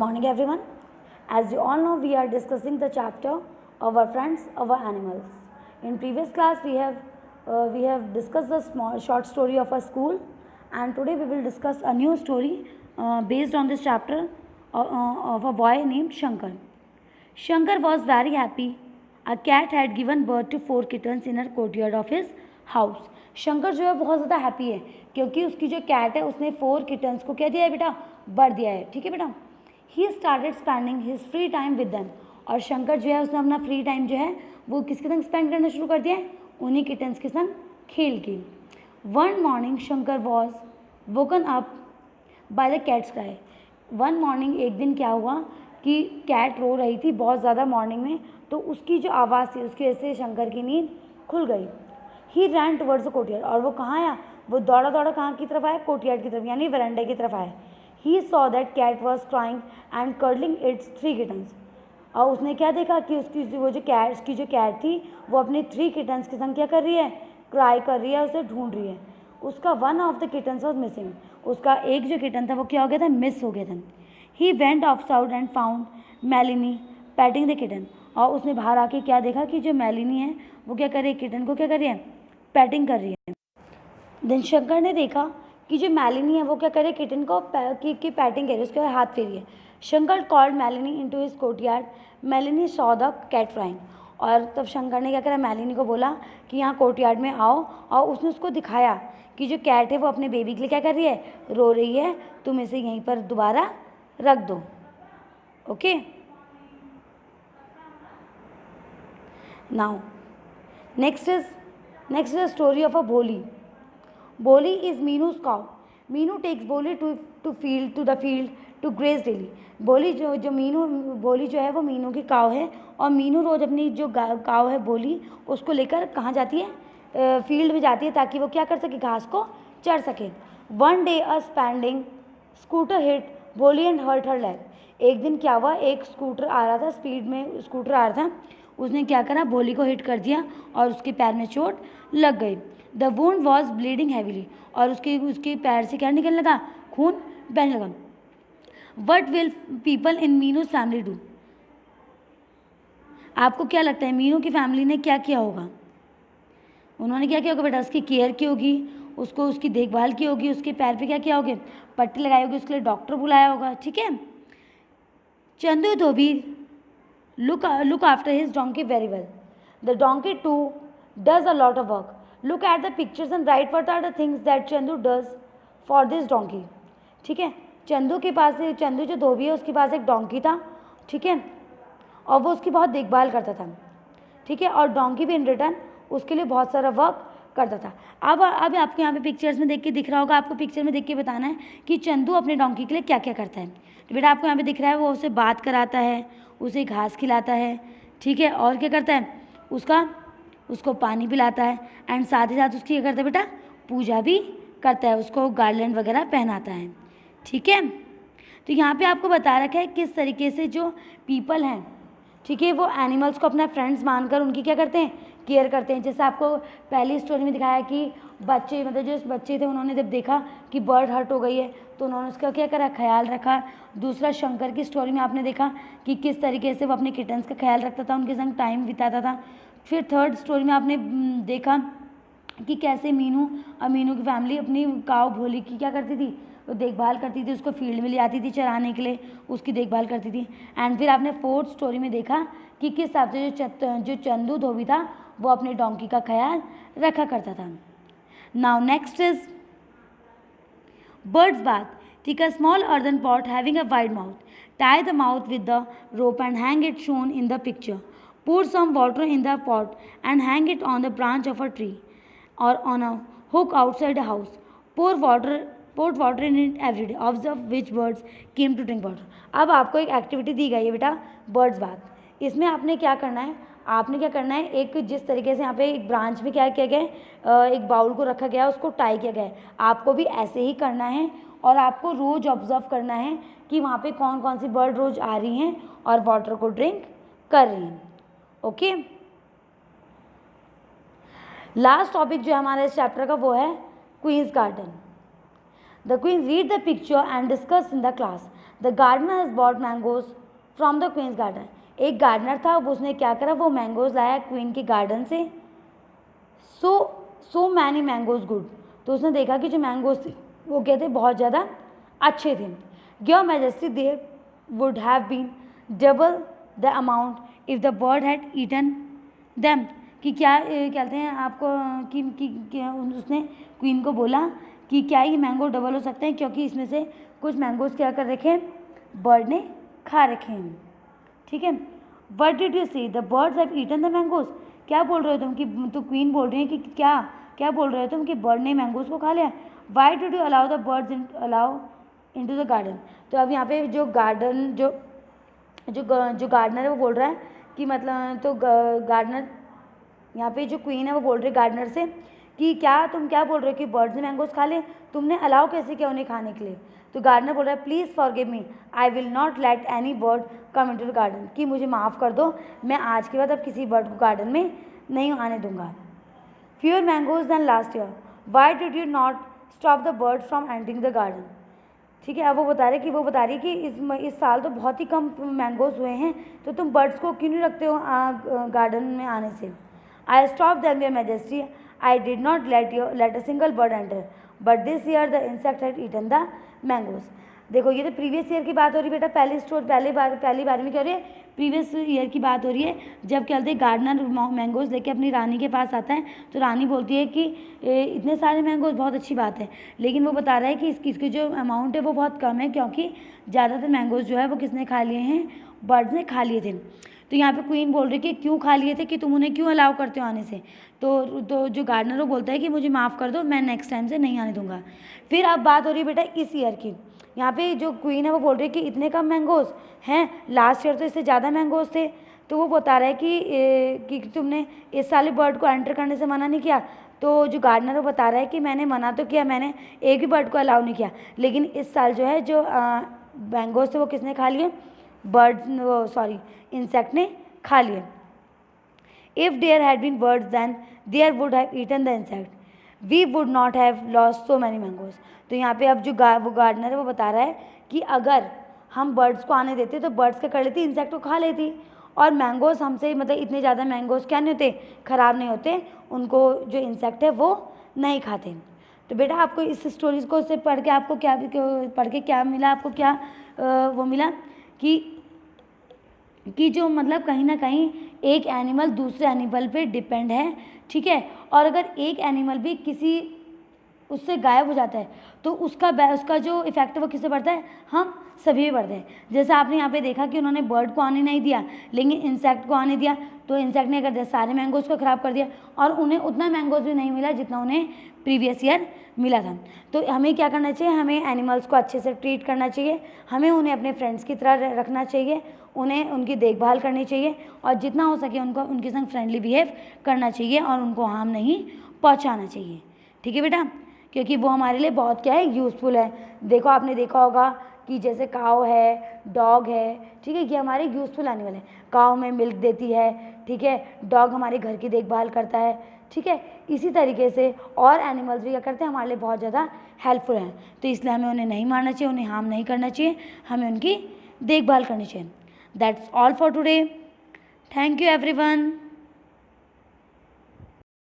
Morning everyone. As you all know, we are discussing the chapter Our Friends, Our Animals. In previous class, we have discussed the small short story of a school, and today we will discuss a new story based on this chapter of a boy named Shankar. Shankar was very happy. A cat had given birth to 4 kittens in a courtyard of his house. Shankar जो है बहुत ज़्यादा happy है क्योंकि उसकी जो cat है उसने 4 किटन्स को क्या दिया है बेटा, बर्थ दिया है. ठीक है बेटा. He started spending his free time with them. और शंकर जो है उसने अपना फ्री टाइम जो है वो किसके संग स्पेंड करना शुरू कर दिया है, उन्हीं किटन्स के संग खेल के. One morning Shankar was woken up by the cats cry. One morning एक दिन क्या हुआ कि कैट रो रही थी बहुत ज़्यादा मॉर्निंग में, तो उसकी जो आवाज़ थी उसकी वजह से शंकर की नींद खुल गई. ही रैन टुवर्ड्स द कोर्टयार्ड. और वो कहाँ आया, वो दौड़ा दौड़ा कहाँ की तरफ आया, कोर्टयार्ड की तरफ यानी वरांडे की तरफ आया. He saw that cat was crying and cuddling its 3 kittens. और उसने क्या देखा कि उसकी जो कैट थी वो अपने 3 किटन्स की संग क्या कर रही है, क्राई कर रही है, उसे ढूंढ रही है. उसका one of the kittens was missing. उसका एक जो किटन था वो क्या हो गया था, मिस हो गया था. He went off south and found Malini patting the kitten. और उसने बाहर आके क्या देखा कि जो मेलिनी है वो क्या कर रही है, किटन को क्या कर रही है, पैटिंग कर रही है. देन शंकर ने देखा कि जो मेलिनी है वो क्या करे, किटन को की पैटिंग कर रही है, उसके हाथ फेरी है. Shankar called Malini into his courtyard. Malini saw the cat frying. और तब शंकर ने क्या करा, मेलिनी को बोला कि यहाँ कोर्टयार्ड में आओ. और उसने उसको दिखाया कि जो कैट है वो अपने बेबी के लिए क्या कर रही है, रो रही है, तुम इसे यहीं पर दोबारा रख दो. Okay. Now next is the story of a भोली. Boli is Meenu's cow. Meenu takes Boli to the field to graze daily. बोली बोली जो है वो मीनू की काव है, और मीनू रोज़ अपनी जो काव है बोली उसको लेकर कहाँ जाती है, फील्ड में जाती है ताकि वो क्या कर सके, घास को चढ़ सके. One day a standing scooter hit बोली एंड हर्ट हर लेग. एक दिन क्या हुआ, एक स्कूटर आ रहा था, स्पीड में स्कूटर आ रहा था, उसने क्या करा, बोली को हिट कर दिया और उसके पैर में चोट लग गई. The wound was bleeding heavily. और उसके पैर से क्या निकलने लगा, खून बहने लगा. What will people in Meenu's family do. आपको क्या लगता है मीनू की फैमिली ने क्या किया होगा, उन्होंने क्या किया होगा बेटा, उसकी केयर की होगी, उसको उसकी देखभाल की होगी, उसके पैर पे क्या किया होगा, पट्टी लगाई होगी, उसके लिए डॉक्टर बुलाया होगा. ठीक है. चंदू धोबी look after his donkey very well. The donkey too does a lot of work. Look at the pictures and write what are the things that Chandu does for this donkey. ठीक है. चंदू जो धोबी है उसके पास एक डोंकी था. ठीक है. और वो उसकी बहुत देखभाल करता था. ठीक है. और डोंकी भी इन रिटर्न उसके लिए बहुत सारा वर्क करता था. अब आपको यहाँ पे पिक्चर्स में देख के दिख रहा होगा, आपको पिक्चर में देख के बताना है कि चंदू अपने डोंकी के लिए क्या क्या करता है. तो बेटा आपको यहाँ पे दिख रहा है वो उसे बात कराता है, उसे घास खिलाता है. ठीक है. और क्या करता है, उसको पानी पिलाता है, एंड साथ ही साथ उसकी क्या करता है बेटा, पूजा भी करता है, उसको गार्लैंड वगैरह पहनाता है. ठीक है. तो यहाँ पे आपको बता रखा है किस तरीके से जो पीपल हैं, ठीक है, वो एनिमल्स को अपना फ्रेंड्स मानकर उनकी क्या करते हैं, केयर करते हैं. जैसे आपको पहली स्टोरी में दिखाया कि बच्चे जो बच्चे थे उन्होंने जब देखा कि बर्ड हर्ट हो गई है तो उन्होंने उसका क्या करा, ख्याल रखा. दूसरा शंकर की स्टोरी में आपने देखा कि किस तरीके से वो अपने किटन्स का ख्याल रखता था, उनके संग टाइम बिताता था. फिर थर्ड स्टोरी में आपने देखा कि कैसे मीनू की फैमिली अपनी काव भोली की क्या करती थी, वो देखभाल करती थी, उसको फील्ड में ले आती थी चराने के लिए, उसकी देखभाल करती थी. एंड फिर आपने फोर्थ स्टोरी में देखा कि किस हिसाब से जो चंदू धोबी था वो अपने डोंकी का ख्याल रखा करता था. Now next is birds bath. Take a small earthen pot having a wide mouth. Tie the mouth with the rope and hang it shown in the picture. Pour some water in the pot and hang it on the branch of a tree or on a hook outside the house. Pour water in it every day. Observe which birds came to drink water. अब आपको एक activity दी गई है बेटा, birds bath. इसमें आपने क्या करना है, एक जिस तरीके से यहाँ पे एक ब्रांच में क्या किया गया है, एक बाउल को रखा गया है, उसको टाई किया गया है. आपको भी ऐसे ही करना है और आपको रोज़ ऑब्जर्व करना है कि वहाँ पे कौन कौन सी बर्ड रोज़ आ रही हैं और वाटर को ड्रिंक कर रही हैं. ओके. लास्ट टॉपिक जो हमारे इस चैप्टर का वो है queens garden. The queens read the picture and discuss in the class. The gardener has bought mangoes from the queens garden. एक गार्डनर था, उसने क्या करा, वो मैंगोज लाया क्वीन के गार्डन से। सो मैनी मैंगोज गुड। तो उसने देखा कि जो मैंगोज थे वो क्या थे, बहुत ज़्यादा अच्छे थे। Your majesty there would have been double the amount if the bird had eaten them. कि क्या कहते हैं आपको कि उसने क्वीन को बोला कि क्या ये मैंगो डबल हो सकते हैं, क्योंकि इसमें से कुछ मैंगोज क्या कर रखे हैं, बर्ड ने खा रखे हैं। ठीक है। What did you see, the birds have eaten the mangoes. क्या बोल रहे हो तुम, कि तो क्वीन बोल रही है कि क्या बोल रहे हो तुम कि बर्ड ने मैंगोज को खा लिया। Y did you allow the birds allow into the garden. तो अब यहाँ पे जो गार्डनर है वो बोल रहा है कि मतलब, तो गार्डनर यहाँ पे जो क्वीन है वो बोल रही है गार्डनर से कि तुम क्या बोल रहे हो कि बर्ड्स ने मैंगोज खा ले, तुमने अलाउ कैसे किया उन्हें खाने के लिए। तो गार्डनर बोल रहा है please forgive me, I will not let any bird come into the garden. कि मुझे माफ़ कर दो, मैं आज के बाद अब किसी बर्ड को गार्डन में नहीं आने दूंगा। Fewer mangoes than last year, why did you not stop the bird from entering the garden. ठीक है। अब वो बता रही है कि इस साल तो बहुत ही कम मैंगोज हुए हैं, तो तुम बर्ड्स को क्यों नहीं रखते हो गार्डन में आने से। I stop them your majesty, I did not let a single bird enter, but this year the insect had eaten the mangoes. देखो ये तो प्रीवियस ईयर की बात हो रही है बेटा, पहली बार में क्या हो रही है, प्रीवियस ईयर की बात हो रही है। जब क्या बोलते हैं, गार्डनर मैंगोज लेके अपनी रानी के पास आता है, तो रानी बोलती है कि इतने सारे मैंगोज बहुत अच्छी बात है, लेकिन वो बता रहा है कि इसकी जो अमाउंट है वो बहुत कम है, क्योंकि ज़्यादातर मैंगोज जो है वो किसने खा लिए हैं, बर्ड्स ने खा लिए थे। तो यहाँ पे क्वीन बोल रही है कि क्यों खा लिए थे, कि तुम उन्हें क्यों अलाउ करते हो आने से। तो जो गार्डनर वो बोलता है कि मुझे माफ़ कर दो, मैं नेक्स्ट टाइम से नहीं आने दूंगा। फिर अब बात हो रही है बेटा इस ईयर की। यहाँ पे जो क्वीन है वो बोल रही है कि इतने कम मैंगोज हैं, लास्ट ईयर तो इससे ज़्यादा मैंगोज थे। तो वो बता रहा है कि तुमने इस साल बर्ड को एंटर करने से मना नहीं किया। तो जो गार्डनर वो बता रहा है कि मैंने मना तो किया, मैंने एक भी बर्ड को अलाउ नहीं किया, लेकिन इस साल जो है जो मैंगोज थे वो किसने खा लिए, इंसेक्ट ने खा लिए। If there had been birds then there would have eaten the insect, we would not have lost so many mangoes. तो यहाँ पे अब जो वो गार्डनर है वो बता रहा है कि अगर हम बर्ड्स को आने देते तो बर्ड्स क्या कर लेती, इंसेक्ट को खा लेती, और मैंगोज हमसे मतलब इतने ज़्यादा मैंगोज क्या नहीं होते, ख़राब नहीं होते, उनको जो इंसेक्ट है वो नहीं खाते। तो बेटा आपको इस स्टोरीज को से पढ़ के आपको क्या मिला, आपको क्या वो मिला कि जो मतलब कहीं ना कहीं एक एनिमल दूसरे एनिमल पे डिपेंड है। ठीक है। और अगर एक एनिमल भी किसी उससे गायब हो जाता है तो उसका जो इफेक्ट है वो किससे पड़ता है, हम सभी पे पड़ते हैं। जैसे आपने यहाँ पे देखा कि उन्होंने बर्ड को आने नहीं दिया, लेकिन इंसेक्ट को आने दिया, तो इंसेक्ट ने कर दिया, सारे मैंगोज को ख़राब कर दिया, और उन्हें उतना मैंगोज भी नहीं मिला जितना उन्हें प्रीवियस ईयर मिला था। तो हमें क्या करना चाहिए, हमें एनिमल्स को अच्छे से ट्रीट करना चाहिए, हमें उन्हें अपने फ्रेंड्स की तरह रखना चाहिए, उन्हें उनकी देखभाल करनी चाहिए, और जितना हो सके उनके संग फ्रेंडली बिहेव करना चाहिए, और उनको हार्म नहीं पहुँचाना चाहिए। ठीक है बेटा, क्योंकि वो हमारे लिए बहुत क्या है, यूज़फुल है। देखो आपने देखा होगा कि जैसे काव है, डॉग है, ठीक है, ये हमारे यूज़फुल एनिमल है। काव में मिल्क देती है, ठीक है, डॉग हमारे घर की देखभाल करता है, ठीक है। इसी तरीके से और एनिमल्स भी क्या करते हैं, हमारे लिए बहुत ज़्यादा हेल्पफुल हैं। तो इसलिए हमें उन्हें नहीं मारना चाहिए, उन्हें हार्म नहीं करना चाहिए, हमें उनकी देखभाल करनी चाहिए। That's all for today. Thank you everyone.